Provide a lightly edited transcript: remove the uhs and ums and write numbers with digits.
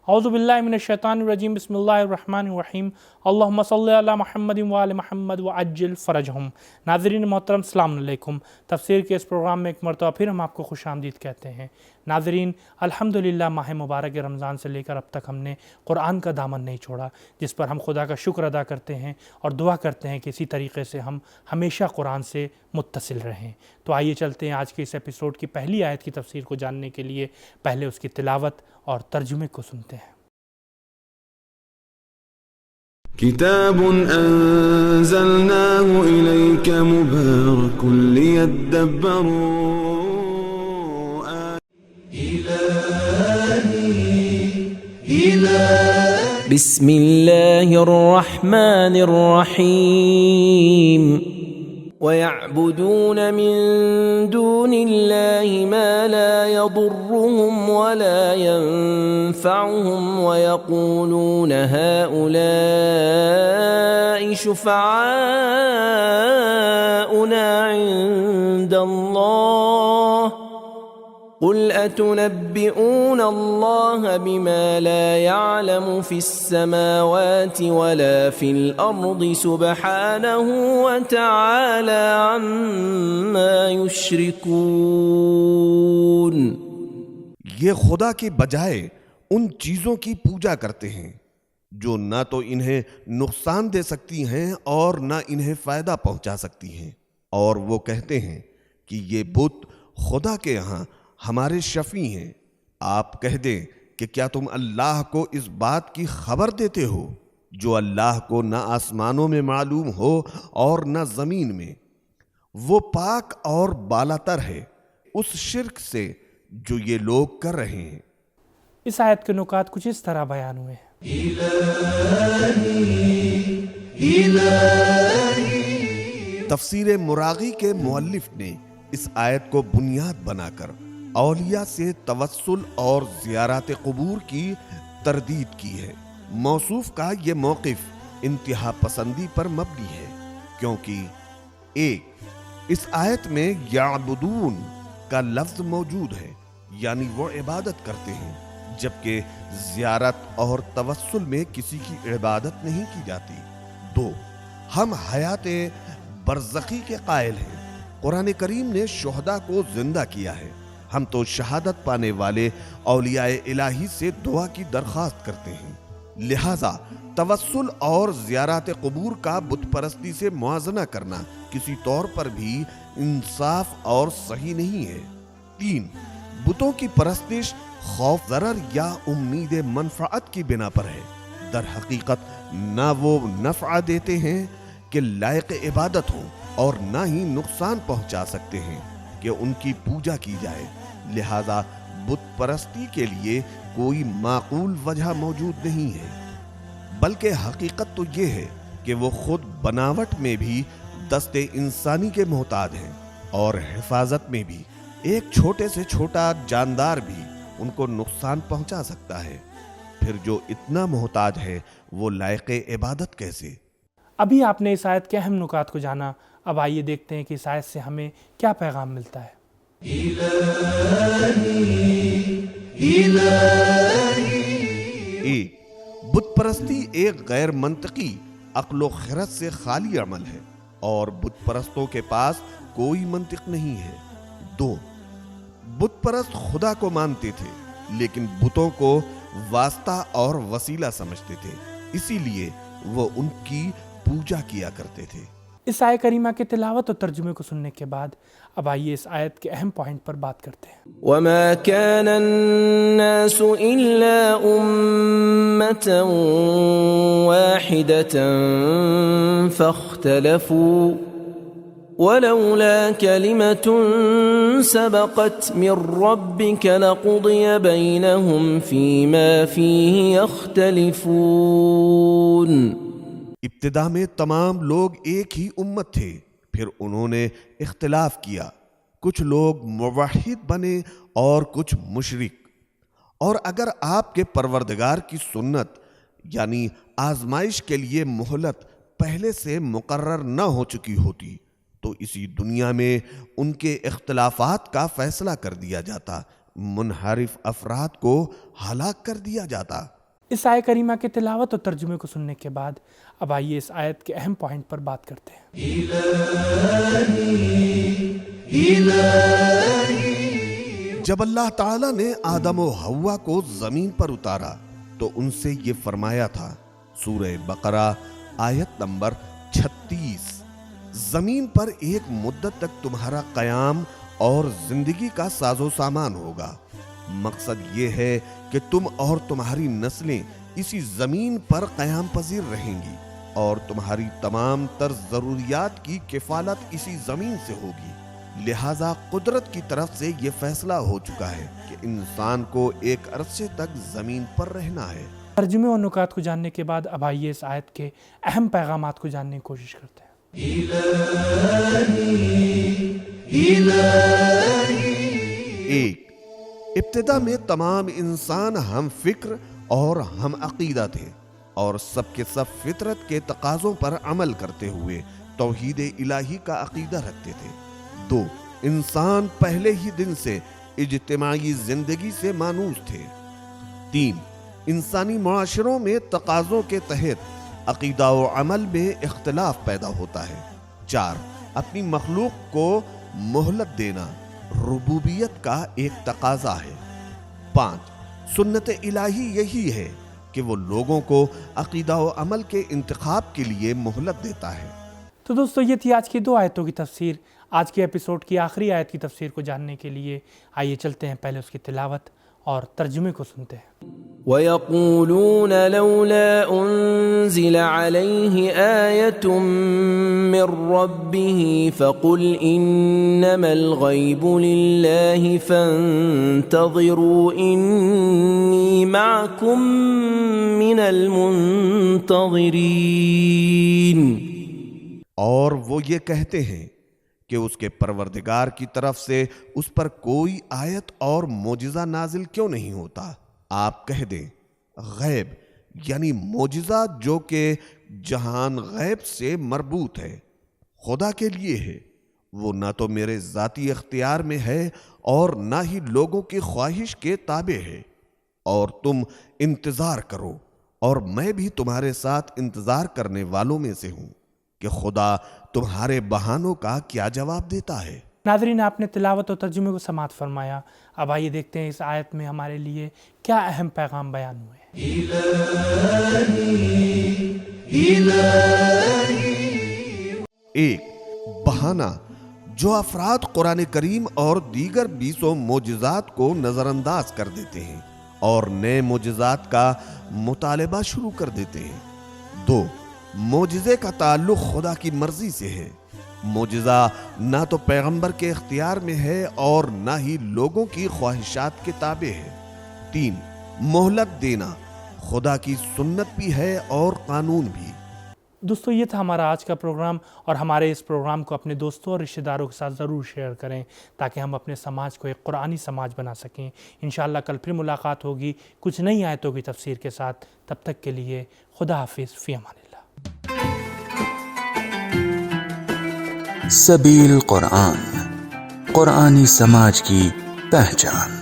औज़ु बिल्लाहि मिनश्शैतानिर्रजीम बिस्मिल्लाहिर्रहमानिर्रहीम अल्लाहुम्मा सल्लि अला मुहम्मदिन व आलि मुहम्मद व अज्जिल फ़रजहुम। नाज़रीन मोहतरम, अस्सलाम अलैकुम। तफ़सीर के इस प्रोग्राम में एक मरतबा फिर हम आपको खुशामदीद कहते हैं। नाज़रीन, अल्हम्दुलिल्लाह माह मुबारक रमज़ान से लेकर अब तक हमने कुरान का दामन नहीं छोड़ा, जिस पर हम खुदा का शुक्र अदा करते हैं और दुआ करते हैं कि इसी तरीक़े से हम हमेशा कुरान से मुत्तसिल रहें। तो आइए चलते हैं आज के इस एपिसोड की पहली आयत की तफ़सीर को जानने के लिए। पहले उसकी तिलावत और तर्जुमे को सुनते हैं। किताबुन अंज़लनाहु इलैका मुबारकुन लियद्दब्बरू बिस्मिल्लाहिर रहमानिर रहीम वयअबुदून मिन दूनिल्लाहि मा ला यदुर्रुहुम वला यनफअहुम वयक़ूलून हाउलाइ शुफ़अाउना इंदल्लाह क़ुल अतुनब्बिऊन अल्लाह बिमा ला यअलमु फ़िस्समावाति वला फ़िल अर्दि सुब्हानहु व तआला अम्मा युश्रिकून। ये खुदा के बजाय उन चीज़ों की पूजा करते हैं जो ना तो इन्हें नुकसान दे सकती हैं और ना इन्हें फ़ायदा पहुंचा सकती हैं, और वो कहते हैं कि ये बुत खुदा के यहाँ हमारे शफी हैं। आप कह दें कि क्या तुम अल्लाह को इस बात की खबर देते हो जो अल्लाह को ना आसमानों में मालूम हो और ना ज़मीन में। वो पाक और बालातर है उस शिर्क से जो ये लोग कर रहे हैं। इस आयत के नुकात कुछ इस तरह बयान हुए हैं। तफसीर मुरागी के मुअल्लिफ ने इस आयत को बुनियाद बनाकर औलिया से तवस्सुल और ज़ियारत क़ुबूर की तरदीद की है। मौसूफ का ये मौक़िफ़ इंतहा पसंदी पर मबनी है, क्योंकि एक, इस आयत में याबुदून का लफ्ज़ मौजूद है, यानी वो इबादत करते हैं, जबकि ज़ियारत और तवस्सुल में किसी की इबादत नहीं की जाती। दो, हम हयात बरज़खी के कायल हैं। कुरान करीम ने शुहदा को जिंदा किया है। हम तो शहादत पाने वाले औलियाए इलाही से दुआ की दरख्वास्त करते हैं। लिहाजा तवस्सुल और ज़ियारत क़ुबूर का बुत परस्ती से मुआज़ना करना किसी तौर पर भी इंसाफ और सही नहीं है। तीन, बुतों की परस्तिश खौफ ज़रर या उम्मीद मनफ़अत की बिना पर है। दर हकीकत ना वो नफ़अ देते हैं कि लायक इबादत हो और ना ही नुकसान पहुंचा सकते हैं कि उनकी पूजा की जाए। लिहाजा बुत परस्ती के लिए कोई माकूल वजह मौजूद नहीं है, बल्कि हकीकत तो ये है कि वो खुद बनावट में भी दस्ते इंसानी के मोहताज हैं और हिफाजत में भी। एक छोटे से छोटा जानदार भी उनको नुकसान पहुंचा सकता है, फिर जो इतना मोहताज है वो लायक इबादत कैसे। अभी आपने इस आयत के अहम नुकात को जाना। अब आइए देखते हैं कि इस आयत से हमें क्या पैगाम मिलता है। बुत परस्ती एक गैर मंतकी अक्ल व खिरत से खाली अमल है और बुत परस्तों के पास कोई मंतिक नहीं है। दो, बुत परस्त खुदा को मानते थे लेकिन बुतों को वास्ता और वसीला समझते थे, इसीलिए वो उनकी पूजा किया करते थे। इस आयत करीमा के तिलावत और तर्जुमे को सुनने के बाद अब आइए इस आयत के अहम पॉइंट पर बात करते हैं। वमा कान अन्नासु इल्ला उम्मतन वाहिदतन फख्तलफू वलौला कलिमतुन सबक़त मिन रब्बिक लक़ुदिय बैनहुम फीमा फीहि यख्तलिफून। इब्तिदा में तमाम लोग एक ही उम्मत थे, फिर उन्होंने इख्तिलाफ किया। कुछ लोग मुवहिद बने और कुछ मुशरिक। और अगर आपके परवरदिगार की सुन्नत यानी आजमाइश के लिए मोहलत पहले से मुकर्रर न हो चुकी होती तो इसी दुनिया में उनके इख्तिलाफात का फैसला कर दिया जाता منحرف افراد کو ہلاک کر دیا جاتا۔ اس آیت کریمہ کے تلاوت اور ترجمے کو سننے کے بعد اب آئیے اس آیت کے اہم پوائنٹ پر بات کرتے ہیں۔ جب اللہ تعالیٰ نے آدم و حوا کو زمین پر اتارا تو ان سے یہ فرمایا تھا، سورہ بقرہ آیت نمبر 36، زمین پر ایک مدت تک تمہارا قیام اور زندگی کا ساز و سامان ہوگا۔ مقصد یہ ہے کہ تم اور تمہاری نسلیں اسی زمین پر قیام پذیر رہیں گی اور تمہاری تمام تر ضروریات کی کفالت اسی زمین سے ہوگی۔ لہذا قدرت کی طرف سے یہ فیصلہ ہو چکا ہے کہ انسان کو ایک عرصے تک زمین پر رہنا ہے۔ ترجمے اور نکات کو جاننے کے بعد اب آئیے اس آیت کے اہم پیغامات کو جاننے کی کوشش کرتے ہیں۔ ایک، ابتدا میں تمام انسان ہم فکر اور ہم عقیدہ تھے اور سب کے سب فطرت کے تقاضوں پر عمل کرتے ہوئے توحید الہی کا عقیدہ رکھتے تھے۔ دو، انسان پہلے ہی دن سے اجتماعی زندگی سے مانوس تھے۔ تین، انسانی معاشروں میں تقاضوں کے تحت عقیدہ و عمل میں اختلاف پیدا ہوتا ہے۔ چار، اپنی مخلوق کو مہلت دینا ربوبیت کا ایک تقاضا ہے۔ پانچ، سنت الہی یہی ہے کہ وہ لوگوں کو عقیدہ و عمل کے انتخاب کے لیے مہلت دیتا ہے۔ تو دوستو یہ تھی آج کی 2 آیتوں کی تفسیر۔ آج کے ایپیسوڈ کی آخری آیت کی تفسیر کو جاننے کے لیے آئیے چلتے ہیں پہلے اس کی تلاوت اور ترجمے کو سنتے ہیں۔ وَيَقُولُونَ لَوْلَا أُنزِلَ عَلَيْهِ آيَةٌ مِّن رَّبِّهِ فَقُلْ إِنَّمَا الْغَيْبُ لِلَّهِ فَانتَظِرُوا إِنِّي مَعَكُم مِّنَ الْمُنتَظِرِينَ۔ اور وہ یہ کہتے ہیں کہ اس کے پروردگار کی طرف سے اس پر کوئی آیت اور معجزہ نازل کیوں نہیں ہوتا؟ آپ کہہ دیں، غیب یعنی معجزہ جو کہ جہان غیب سے مربوط ہے، خدا کے لیے ہے۔ وہ نہ تو میرے ذاتی اختیار میں ہے اور نہ ہی لوگوں کی خواہش کے تابع ہے۔ اور تم انتظار کرو اور میں بھی تمہارے ساتھ انتظار کرنے والوں میں سے ہوں کہ خدا تمہارے بہانوں کا کیا جواب دیتا ہے۔ ناظرین، آپ نے تلاوت اور ترجمے کو سماعت فرمایا۔ اب آئیے دیکھتے ہیں اس آیت میں ہمارے لیے کیا اہم پیغام بیان ہوئے۔ ایک، بہانہ جو افراد قرآن کریم اور دیگر 20 معجزات کو نظر انداز کر دیتے ہیں اور نئے معجزات کا مطالبہ شروع کر دیتے ہیں۔ دو، معجزے کا تعلق خدا کی مرضی سے ہے۔ معجزہ نہ تو پیغمبر کے اختیار میں ہے اور نہ ہی لوگوں کی خواہشات کے تابع ہے۔ تین، مہلت دینا خدا کی سنت بھی ہے اور قانون بھی۔ دوستو یہ تھا ہمارا آج کا پروگرام، اور ہمارے اس پروگرام کو اپنے دوستوں اور رشتہ داروں کے ساتھ ضرور شیئر کریں تاکہ ہم اپنے سماج کو ایک قرآنی سماج بنا سکیں۔ انشاءاللہ کل پھر ملاقات ہوگی کچھ نئی آیتوں کی تفسیر کے ساتھ۔ تب تک کے لیے خدا حافظ، فی امان اللہ۔ سبیل قرآن، قرآنی سماج کی پہچان۔